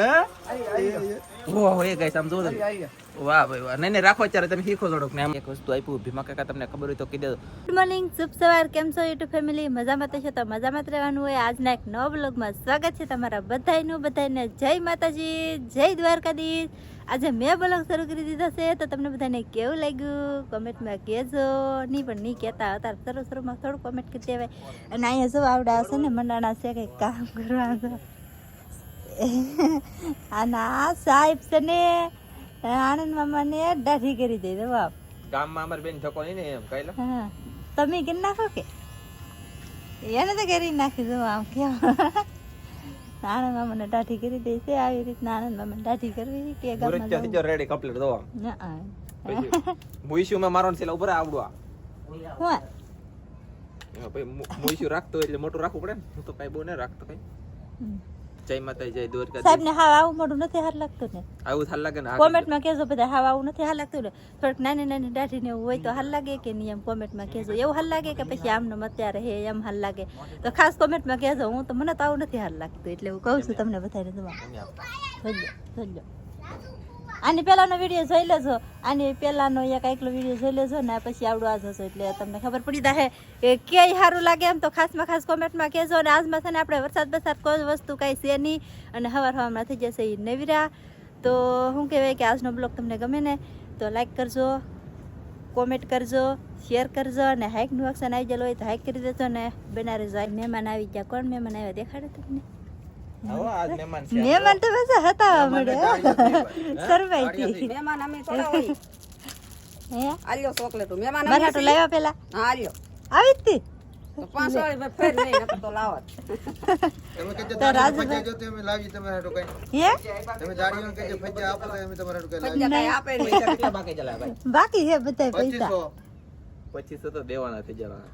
ઓહો એ ગાઈસ આમ જો વાહ ભાઈ વાહ. નહીં રાખો અત્યારે તમે શીખો થોડોક ને આમ એક વસ્તુ આપ્યું ભીમા કાકા તમને ખબર હોય તો કહી દો. ગુડ મોર્નિંગ, શુભ સવાર. કેમ છો યુટ્યુબ ફેમિલી? મજામાં તો છો તો મજામાં જ રહેવાનું હોય. આજના એક નવા બ્લોગમાં સ્વાગત છે તમારા બધાને જય માતાજી, જય દ્વારકાધીશ. આજે મેં બ્લોગ શરૂ કરી દીધો છે તો તમને બધાને કેવું લાગ્યું કોમેન્ટમાં કહેજો. નહીં કહેતા અત્યારે શરૂમાં થોડું કોમેન્ટ કરી દેવાય. અને અહીંયા જો આવડા હશે ને મંડાણા છે કંઈક કામ કરવા છે. અને આ સાહેબ છે ને આનંદ મામાને દાઢી કરી દે દો બાપ. ગામમાં અમારી બેન ધક્કો નહીં ને એમ કઈલા. હા તમે કરી નાખો કે એને તો કરી નાખી દો આમ કેવા. આનંદ મામાને દાઢી કરી દે છે આવી રીતના આનંદ મામાને દાઢી કરવી કે ગામમાં જો રેડી કમ્પ્લીટ દો આમ. પછી મુઈશું મે મારવાનું છે ઉપર આવડવા. હા ભાઈ મુઈશું રાખતો એટલે મોટું રાખવું પડે ને. હું તો કઈ બહુ ન રાખતો કઈ. જય માતાજી, જય દ્વારકા. સાહેબ ને હાવ આવું મોટું નથી હાર લાગતું ને? આવું હાલ લાગે ને. કોમેન્ટમાં કહેજો બધા હાવ આવું નથી હાર લાગતું ને? થોડીક નાની દાઢી ને એવું હોય તો હાલ લાગે કે નહીં એમ કોમેન્ટમાં કહેજો. એવું હાલ લાગે કે પછી આમનો અત્યારે હે એમ હાલ લાગે તો ખાસ કોમેન્ટમાં કહેજો. હું તો મને તો આવું નથી હાલ લાગતું એટલે હું કહું છું તમને બધાને. જોજો આની પહેલાનો વિડીયો જોઈ લેજો. આની પહેલાનો એક એકલો વિડીયો જોઈ લેજો ને પછી આવડું આ જશો એટલે તમને ખબર પડી જાય કે ક્યાંય સારું લાગે એમ તો ખાસમાં ખાસ કોમેન્ટમાં કહેજો. અને આજમાં છે ને આપણે વરસાદ કોઈ વસ્તુ કાંઈ છે નહીં અને હવારમાં થઈ જશે એ નવીરા. તો શું કહેવાય કે આજનો બ્લોગ તમને ગમે ને તો લાઈક કરજો, કોમેન્ટ કરજો, શેર કરજો. અને હાઇકનું ઓપ્શન આવી ગયેલું હોય તો હાઇક કરી દેજો. ને બનારસ મહેમાન આવી ગયા. કોણ મહેમાન આવ્યા દેખાડે તમને? મહેમાન તો બસ હતા મળે સરવાઈ મહેમાન અમે થોડા હોય. હે આલ્યો ચોકલેટ મહેમાન મરાઠો લાવ્યા પેલા. હા આલ્યો આવી જ તી તો 5 વાળી ફેર નહીં નકર તો લાવત. તમે કે તો રાજુ ફજ્જા જો તમે લાવી તમારે હાટો કઈ હે તમે જાડીઓ કે ફજ્જા આપો તો અમે તમારે હાટો કઈ લાવી. ફજ્જા કઈ આપે નહીં. કેટલા બાકી ચલા ભાઈ? બાકી છે બધા પૈસા 2500 2500 તો દેવાના થઈ જવા.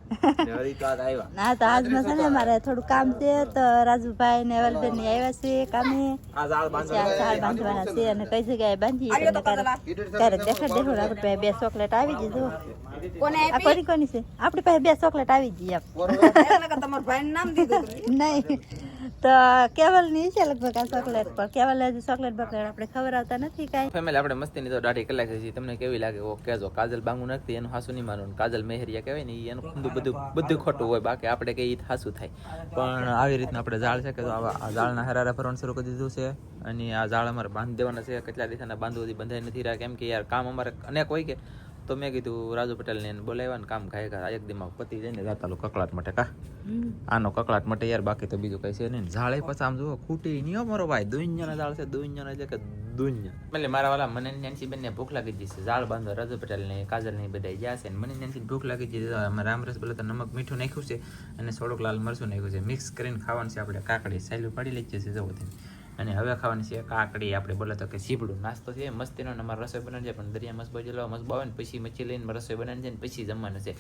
ને હરી તો આજ આવ્યા. ના તો આજમાં છે ને મારે થોડું કામ છે તો રાજુભાઈ ને વલબેન ની આવ્યા છે કામે. આ ઝાડ બાંધવા ચાર બાંધવાના છે અને કઈ જગ્યાએ બાંધી તમને ક્યારેક દેખાડ દેખો. આપણી પાસે 2 ચોકલેટ આવી ગઈ જો. કોને આ આપી? કોની છે? આપણી પાસે 2 ચોકલેટ આવી ગઈ એમ. એટલે કે તમારા ભાઈ નામ દીધું હતું. નહીં તો કેવલ ની છે લગભગ આ ચોકલેટ પર. કેવલ હજી ચોકલેટ બકલેટ આપણે ખવડાવતા નથી કાંઈ. ફેમિલી આપણે મસ્તીની તો દાઢી કલાક છે. તમને કેવી લાગે ઓ કહેજો. કાજલ બાંગુ નાખતી એનું હાસુ નહીં માનવાનું. કાજલ મેહરિયા કહેવાય ને એનું બધું ખોટું હોય. બાકી આપણે કઈ હાસું થાય. પણ આવી રીતના આપણે ઝાડ છે કે આ ઝાડના હરારા ભરવાનું શરૂ કરી દીધું છે. અને આ ઝાડ અમારે બાંધી દેવાના છે. કેટલા દિવસના બાંધવું બંધાઈ નથી રહ્યા કેમ કે યાર કામ અમારે અનેક હોય કે. તો મેં કીધું રાજુ પટેલને બોલાવ્યા ને કામ ખાય એક દિમાગ પતી જાય ને જાતા કકળાટ માટે કા આનો કકળાટ માટે યાર. બાકી તો બીજું કઈ છે નહીં. ઝાડે પછી આમ જુઓ ખૂટી નહીં અમારો ભાઈ. દુનિયાના ઝાડ છે. દુનિયાના એટલે કે દુનિયા. એટલે મારા વાલા મને નેન્સી બેનને ભૂખ લાગી ગઈ છે. ઝાડ બાંધો રાજુ પટેલ ને કાજલ ને બધા ગયા છે. મને નેન્સી ભૂખ લાગી ગઈ છે. અમે રામરસ બોલે તો નમક મીઠું નાખ્યું છે અને થોડુંક લાલ મરચું નાખ્યું છે. મિક્સ કરીને ખાવાનું છે. આપણે કાકડી સાયલું પાડી લઈ જશે જવો તેને. અને હવે ખાવાની છે કાકડી. આપણે બોલે તો કે સીપડું નાસ્તો છે મસ્તીનો. અમારે રસોઈ બનાવી છે પણ દરિયા મસ્ત બજેલો મસ્ત બાવે ને પછી મચ્છી લઈને રસોઈ બનાવી છે ને પછી જમવાનું છે.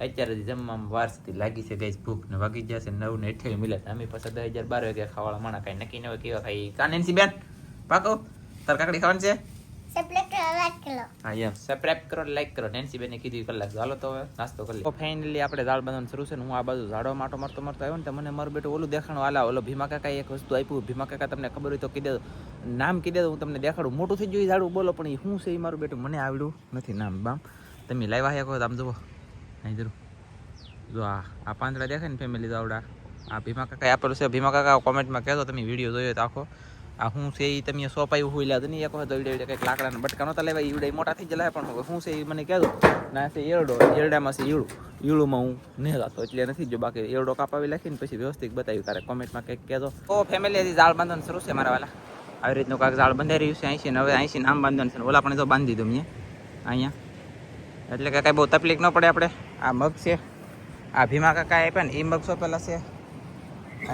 અત્યારે જમવામાં વાર સુધી લાગી છે ગઈ ભૂખ ને વાગી ગયા છે 9 ને 28 મિનિટ. અમે પાછા 10:12 વાગે ખાવાળા માણા કાંઈ નક્કી ન હોય કેવા ખાઈ. કાનેન્સી બેન પાકો તાર કાકડી ખાવાની છે? હા એમ સબસ્ક્રાઇબ કરો, લાઈક કરો. નેન્સી બેને કીધું કલાક હાલો તો હવે નાસ્તો કરી લે. ફાઇનલી આપણે ઝાડ બાંધવાનું શરૂ છે ને હું આ બાજુ ઝાડો માટો મારતો આવ્યો ને તો મને મારું બેટું ઓલું દેખાણું હાલા ઓલો ભીમા કાકા એક વસ્તુ આપ્યું. ભીમા કાકા તમને ખબર હોય તો કહી દે નામ કહી દે હું તમને દેખાડું. મોટું થઈ ગયું ઝાડું બોલો પણ એ શું છે એ મારું બેટું મને આવડ્યું નથી નામ બામ. તમે લાવ્યા શકો આમ જુઓ અહીં જરૂર જો આ પાંદડા દેખાય ને ફેમિલી આવડા આ ભીમા કાકા આપેલું છે. ભીમા કાકા કોમેન્ટમાં કહેતો તમે વિડીયો જોયો તો આખો આ શું છે એ તમે સોંપાયું હોય લાદ નહીં એક વખત ઈડે કંઈક લાકડાના બટકા નહોતા લેવા. ઈવડે મોટા થઈ જાય પણ શું છે એ મને કહેજો. ના છે એરડો. એરડામાં છે ઈળુમાં હું નહીં જાતો એટલે નથી જો. બાકી એરડો કાપાવી લખીને પછી વ્યવસ્થિત બતાવ્યું ત્યારે કોમેન્ટમાં કંઈક કહેજો. તો ફેમિલી હજી ઝાડ બાંધવાનું શરૂ છે મારા વાલા. આવી રીતનું કાંઈક ઝાડ બંધાઈ રહ્યું છે 80 ને હવે 80 આમ બાંધવાનું છે. ઓલા પણ તો બાંધી દીધું મેં અહીંયા એટલે કે કાંઈ બહુ તકલીફ ન પડે આપણે. આ મગ છે આ ભીમા કાકા આપ્યા ને એ મગ સોંપેલા છે.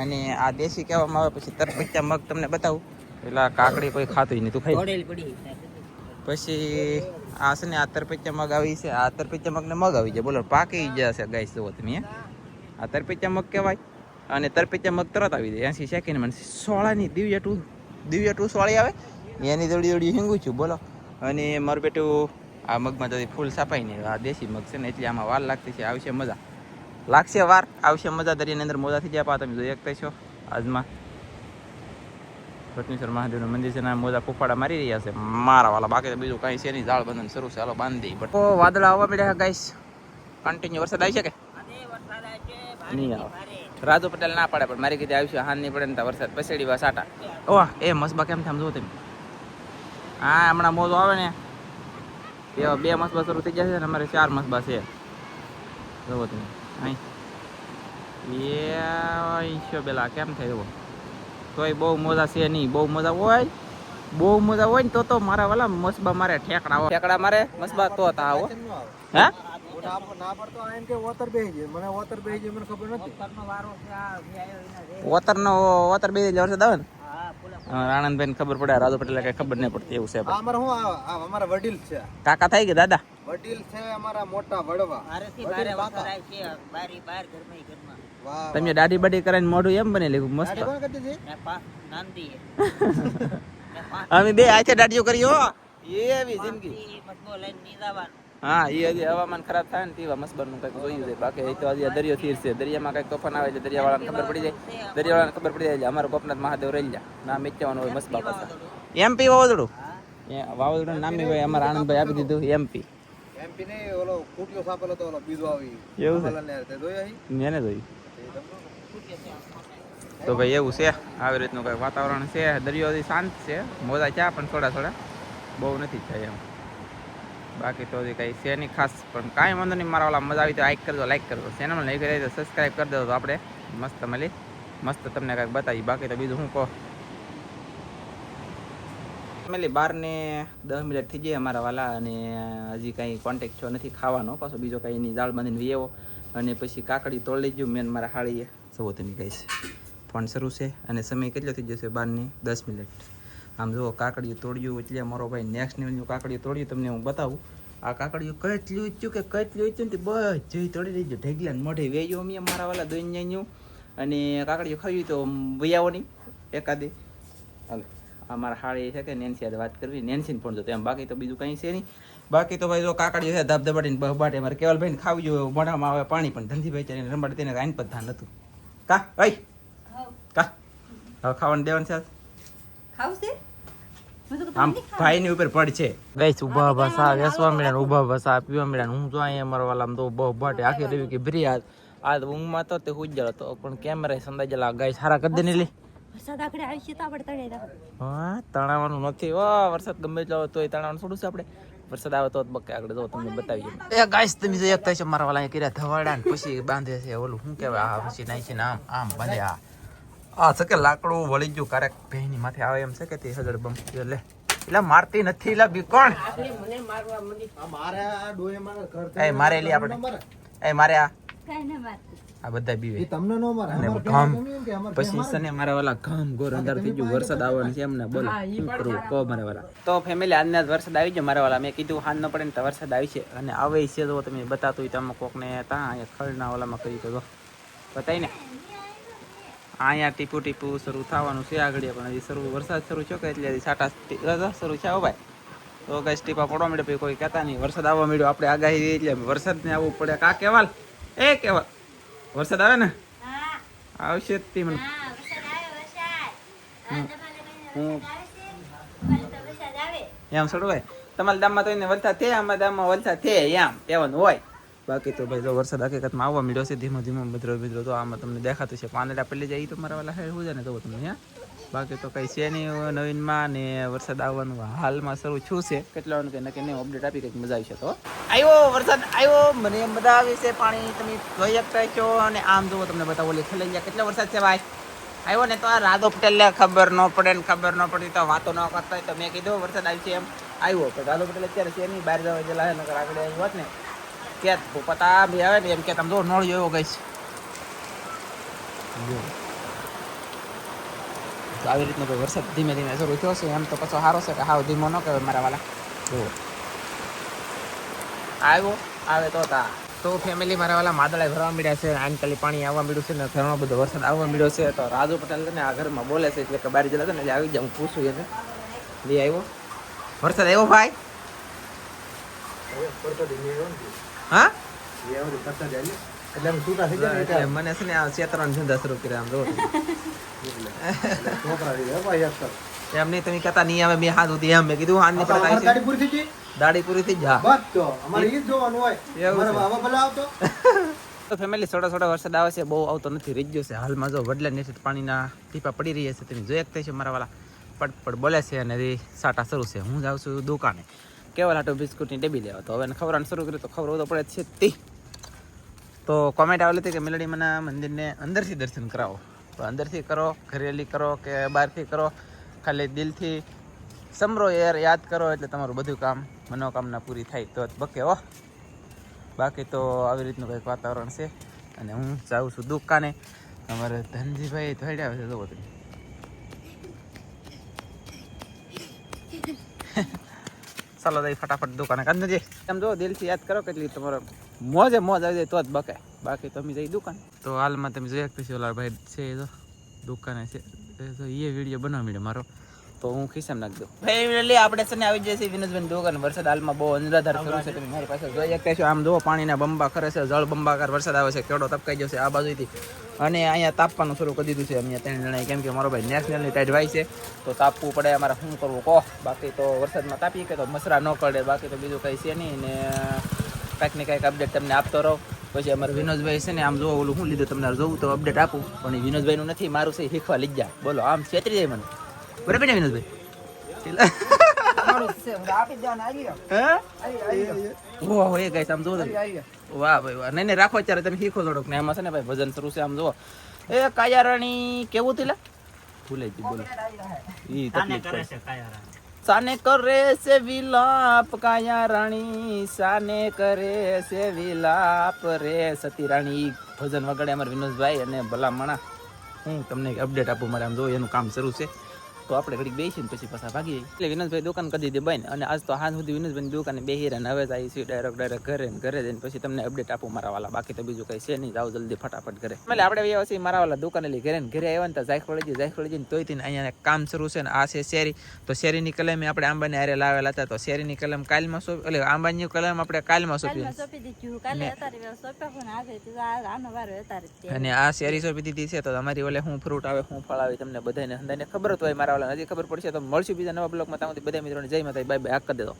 અને આ દેશી કહેવામાં આવે પછી તરપત્યા મગ તમને બતાવું. એટલે કાકડી કોઈ ખાતું નહીં તું ખાઈ. પછી આ છે ને આ તરપત્યા મગ આવી છે. આ તરપત્યા મગ ને મગ આવી જાય બોલો પાકી જશે ગાઈસ જુઓ તમે. આ તરપત્યા મગ કહેવાય અને તરપત્યા મગ તરત આવી જાય 80 સેકન્ડ મને. સોળાની દિવ્ય ટુ સોળી આવે એની દોડી હિંગું છું બોલો. અને મારું બેટું આ મગમાં જલ્દી ફૂલ સાપાય નહીં. આ દેશી મગ છે ને એટલે આમાં વાર લાગતી છે. આવશે મજા લાગશે વાર આવશે મજા. દરિયાની અંદર મોજા થઈ જાય પા તમે જોઈ શકતા છો આજમાં. ભટનીશ્વર મહાદેવનું મંદિર છે ને મોજા ફૂફાડા મારી રહ્યા છે મારા વાલા, બાકી તો બીજું કાંઈ છે નહીં. જાળ બંધન શરૂ છે, હાલો બાંધી દઈ. વાદળા આવવા મળ્યા ગાઈસ, કન્ટિન્યુ વરસાદ આવી શકે નહીં આવે. રાજુ પટેલ ના પડે પણ મારી કીધે આવશે, હાન નહીં પડે ને વરસાદ પસેડી વા સાટા. ઓહ એ મસબા કેમ થામ જોવો તમે? હા હમણાં મોજો આવે ને એવા 2 મસબા શરૂ થઈ જશે ને અમારે 4 મસબા છે. જોવો તમે અહીં એ પેલા કેમ થાય એવો, તોય બહુ મજા છે નહીં. બહુ મજા હોય ને તો મારા વાલા મસબા મારે ઠેકડા મારે મસબા તો તા આવો. હે વોતર બે વરસાદ આવે ને આનંદભાઈ ને ખબર પડે, રાજુ પટેલ કઈ ખબર નહીં પડતી એવું છે. અમારા વડીલ છે, કાકા થાય કે દાદા? વડીલ છે અમારા મોટા વડવા. તમે દાઢી બાડી કરીને મોઢું એમ બને લીધું મસ્ત. અમે બે આથે દાઢીઓ કરી હો, એવી જિંદગી. હા એ હજી હવામાન ખરાબ થાય ને તેવા મસબરનું કંઈક જોયું છે. બાકી એ તો હજી દરિયો થીર છે, દરિયામાં કંઈક તોફાન આવે છે, દરિયાવાળાને ખબર પડી જાય. દરિયાવાળાને ખબર પડી જાય અમારો ગોપનાથ મહાદેવ રહી જાય ના મેચવાનું હોય મસબા પાછા. એમપી વાવાઝોડું વાવાઝોડું નામી ભાઈ અમારા આનંદભાઈ આપી દીધું એમપી. એમપી ને ઓલો કુટિયો સાપેલો તો ઓલો બીજો આવી એવું છે તે જોયા મેને જોયું. તો ભાઈ એવું છે, આવી રીતનું કંઈક વાતાવરણ છે. દરિયો શાંત છે, મોજા ચા પણ થોડા બહુ નથી થાય એમ. બાકી તો હજી કંઈ છે નહીં ખાસ, પણ કાંઈ વાંધો નહીં. મારા વાળા મજા આવી તો લાઈક કરજો, ચેનલમાં નહીં કરી તો સબસ્ક્રાઈબ કરી દો. તો આપણે મસ્ત તમને કાંઈક બતાવી. બાકી તો બીજું શું કહો. ફેમિલી 12 ને 10 મિનિટ થઈ જાય અમારા વાલા, અને હજી કાંઈ કોન્ટેક્ટ છો નથી ખાવાનો. પાછો બીજો કાંઈ એની જાળ બાંધીને વીએવો અને પછી કાકડી તોડ લઈ ગયું મેન મારા હાળીએ. જુઓ તમે કહીશ ફોન શરૂ છે અને સમય કેટલો થઈ જશે? 12 ને 10 મિનિટ. આમ જુઓ કાકડીઓ તોડ્યું એટલે મારો ભાઈ નેક્સ્ટ લેવલનું કાકડીઓ તોડ્યું તમને હું બતાવું. આ કાકડીઓ કેટલી ઊંચ્યું ને બધી તોડી રહી ગયું. ઢેગલા મોઢે વેયો અમે મારા વાલા દોઈનું, અને કાકડીઓ ખાવી તો વૈયાવો નહીં એકાદે. હાલો અમારા હાળી છે કે નેન્સી વાત કરવી, નેન્સીને ફોન જતો એમ. બાકી તો બીજું કંઈ છે નહીં. બાકી તો ભાઈ જો કાકડીઓ છે ધબધબાટીને બહબાટે. મારે કેવલભાઈને ખાવી જોઈએ, મોઢામાં આવે પાણી, પણ ધનજીભાઈ ચાલીને રંબાડે તેને રાઈન પર ધાન હતું. કા ભાઈ કા હવે ખાવાનું દેવાનું છે ખાવશે આમ ભાઈ ની ઉપર પડ છે. ગઈસ ઉભા ભાષા વેસવા મળ્યા, ઉભા ભાષા પીવા મળ્યા. હું જો અહીંયા અમારા વાલા તો બહુ બાટે આખી રવી કે ભરી આ ઊંઘમાં તો તે ઉજ્જળ હતો, પણ કેમેરા સંદાજેલા ગાય સારા કરી દે ને લે. વરસાદ આગળ આવી છે તો આપણે તળે રાખ. હા તણાવાનું નથી. વાહ વરસાદ ગમે એટલો આવે તોય તણાવાનું થોડું છે આપણે. વરસાદ આવે તો બકે આગળ જો તમને બતાવીએ. એ ગાઈસ તમે જો એક થાય છે મારા વાલા કર્યા ધવાડા ને પછી બાંધે છે ઓલું શું કહેવાય, આ પછી નાઈ છે ને આમ બાંધે. આ છે કે લાકડું વળી ગયું કારેક ભેની માથે આવે એમ છે કે તે હજડ બમ લે એટલે મારતી નથી એટલે બીકોણ મને મારવા મંડી. આ મારે આ ડોય મારા ઘર એ મારે લી આપણે એ મારે આ કાઈ ન મારતી આ બધા બીવે એ તમને નો મારે. અને ઘામ પછી સને મારા વાલા ઘામ ગોર અંદર થઈ ગયું. વરસાદ આવવાનો છે એમને બોલો શું કરું કહો મારા વાલા. તો ફેમિલી આજના વરસાદ આવી ગયો મારા વાલા. મેં કીધું હાન ન પડે ને તો વરસાદ આવી છે અને આવે છે. જો તમે બતાતું હોય તમે કોકને ત્યાં અહીંયા ખળના ઓલામાં કરી તો બતાવી ને અહીંયા ટીપું ટીપું શરૂ થવાનું છે આગળ, પણ હજી શરૂ વરસાદ શરૂ છે કે એટલે હજી સાટા શરૂ છે. ભાઈ તો કઈ ટીપા પડવા મળે પછી કોઈ કહેતા નહીં. વરસાદ આવવા મળ્યો આપણે આગાહી એટલે વરસાદ ને આવવું પડે. કા કેવાલ એ કેવાલ વરસાદ આવે ને આવશે જ મને. એમ સડું ભાઈ તમારા દામમાં તો એને વલસા થયા, અમારા દામમાં વલસા થયા એમ કહેવાનું હોય. બાકી તો ભાઈ જો વરસાદ હકીકતમાં આવવા મળ્યો છે ધીમો ધીમો મિત્રો તો આમાં તમને દેખાતું છે. પાંદડા પડી જાય તો મારા વાલા હેડ જાય ને તો તમને હા. બાકી તો કઈ છે નહીં નવીનમાં ને વરસાદ આવવાનું હાલમાં શરૂ છું છે. કેટલાનું કે નક્કી નહીં અપડેટ આપી કંઈક મજા આવી છે. તો આવ્યો વરસાદ આવ્યો, મને એમ મજા આવી છે. પાણી તમે જોઈ શકતા છો અને આમ જુઓ તમને બતાવો ઓલી ખલાઈ ગયા કેટલો વરસાદ છે ભાઈ. આવ્યો ને તો આ રાજુ પટેલને ખબર ન પડે ને ખબર ન પડી તો વાતો ન કરતા હોય તો મેં કીધું વરસાદ આવી છે એમ આવ્યો. પણ રાજુ પટેલ અત્યારે છે નહીં, બહાર જવા ગયેલા છે નકર આગળ આવી હોત ને કે પતા બી આવે ને એમ કે તમે જો નળ જોયો ગઈશ. તો આવી રીતનો કોઈ વરસાદ ધીમે ધીમે શરૂ થયો છે. એમ તો પાછો સારો છે કે હાવ ધીમો ન કહેવાય મારા વાલા. જુઓ આવ્યો આવે તો તા તો ફેમિલી મારા વાલા માદળા ભરવા મળ્યા છે. આજકાલ પાણી આવવા મળ્યું છે ને ઘણો બધો વરસાદ આવવા મળ્યો છે. તો રાજુ પટેલ ને આ ઘરમાં બોલે છે એટલે કે બહાર જતા ને એટલે આવી જાય. હું પૂછું એને લઈ આવ્યો વરસાદ આવ્યો ભાઈ. હા એટલે આમ છૂટા થઈ જાય ને એટલે મને છે ને આ ચેતરાનો ધંધા શરૂ કર્યા આમ જો છોકરા રહી ગયા, ભાઈ અક્ષર. એમ નહીં તમે કહેતા નહીં આવે મેં હાથ સુધી એમ મેં કીધું હાથ નહીં આપણે પડતા અમારી ગાડી પૂરી થઈ ગઈ? દાડી પૂરી થઈ જા બસ તો અમારે ઈ જ જોવાનું હોય. એવું અમારે છે. આવા ભલા આવતો. તો ફેમિલી થોડો વરસાદ આવે છે, બહુ આવતો નથી, રહી ગયો છે હાલમાં. જો વડલા નીચે પાણીના ટીપા પડી રહ્યા છે, તમે જોઈ શકતા છો. મારા વાલા પડ બોલે છે અને એ સાટા શરૂ છે. હું જાઉં છું દુકાને કેવલ આટો બિસ્કુટની ડબ્બી લેવા. તો હવે ખવડાવવાનું શરૂ કર્યું તો ખબર તો પડે છે તે. તો કોમેન્ટ આવેલી હતી કે મેલડી મને મંદિરને અંદરથી દર્શન કરાવો. તો અંદરથી કરો, ઘરેલી કરો કે બહારથી કરો, ખાલી દિલથી સમરો યાદ કરો એટલે તમારું બધું કામ મનોકામના પૂરી થાય તો જ બકે હો. બાકી તો આવી રીતનું કંઈક વાતાવરણ છે. અને હું જાઉં છું દુકાને. અમારે ધનજીભાઈ થોડી આવે છે જોવો તમે. ચાલો દઈ ફટાફટ દુકાને કાંધજી એમ જો દિલથી યાદ કરો કેટલી તમારો મોજે મોજ આવી જાય તો જ બકે. બાકી તો અમે જઈ દુકાન. તો હાલમાં તમે જોઈ શકતા છો ઓલા ભાઈ છે એ તો દુકાને છે તો એ વિડીયો બનાવી મળે મારો તો હું ખિસ્સામાં નાખી દઉં. ભાઈ આપણે છે ને આવી જાય છે વિનોદભાઈ દુકાન. વરસાદ હાલમાં બહુ અંધાધાર શરૂ છે. તમે મારી પાસે જોઈ શકતા છો. આમ જુઓ પાણીના બંબા કરે છે, જળ બંબાકાર વરસાદ આવે છે, કેવડો તપકાઈ જશે આ બાજુથી. અને અહીંયા તાપવાનું શરૂ કરી દીધું છે અહીંયા 3 જણાએ, કેમ કે મારો ભાઈ નેશનલની ટાઈટ વાય છે તો તાપવું પડે. અમારે શું કરવું કહો. બાકી તો વરસાદમાં તાપીએ કે તો મસરા ન પડે. બાકી તો બીજું કંઈ છે નહીં. ને કાંઈક ને કાંઈક અપડેટ તમને આપતો રહો. પછી અમારે વિનોદભાઈ છે ને આમ જોવો ઓલું શું લીધું તમને જોવું તો અપડેટ આપું. પણ એ વિનોદભાઈનું નથી, મારું છે શીખવા લઈ જા. બોલો આમ છેતરી જાય મને. બરાબર ને વિનોદભાઈ? આપી દેવાના આવી ગયો. ઓહો એ ગાઈસ આમ જોવો તમે. વાહ ભાઈ વાહ. નહીં રાખો અત્યારે તમે શીખો થોડોક ને. એમાં છે ને ભાઈ ભજન શરૂ છે. આમ જુઓ એ કાયારાણી કેવું થયેલા ભૂલે જ બોલો ઈ તકલીફ કરે છે. સાને કરે છે વિલાપ કાયા રાણી, સાને કરે છે વિલાપ રે સતી રાણી. ભજન વગાડે અમારા વિનોદભાઈ અને ભલામણા. હું તમને અપડેટ આપું. મારે આમ જો એનું કામ શરૂ છે તો આપણે ઘડીક બેસીને પછી પાછા ભાગી જઈએ. એટલે વિનોદભાઈ દુકાન કરી દીધી બંધ. અને આજ તો હાથ સુધી વિનોદભાઈની દુકાને બેસી રહ્યા. હવે આવી છીએ ડાયરેક્ટ ઘરે જઈને પછી તમને અપડેટ આપું મારા વાલા. બાકી તો બીજું કંઈ છે નહીં. જાઓ જલ્દી ફટાફટ ઘરે. એટલે આપણે આવ્યા છીએ મારા વાલા દુકાને લઈ ઘરે આવ્યા ને તો જાયખોળી જઈને તોય થઈને અહીંયા કામ શરૂ છે ને આ છે શેરી. તો શેરીની કલમ આપણે આંબાને હારે લાવેલા હતા. તો શેરીની કલમ કાલમાં સોંપી એટલે આંબાની કલમ આપણે કાલમાં સોંપી અને આ શેરી સોંપી દીધી છે. તો અમારી ઓલે શું ફ્રૂટ આવે શું ફળ આવે તમને બધાને ખબર તો હોય. મારા વાલા હજી ખબર પડશે તો મળશું બીજા નવા બ્લોગમાં. ત્યાં બધા મિત્રોને જય માતા, બાય બાય. આ કરી દેજો.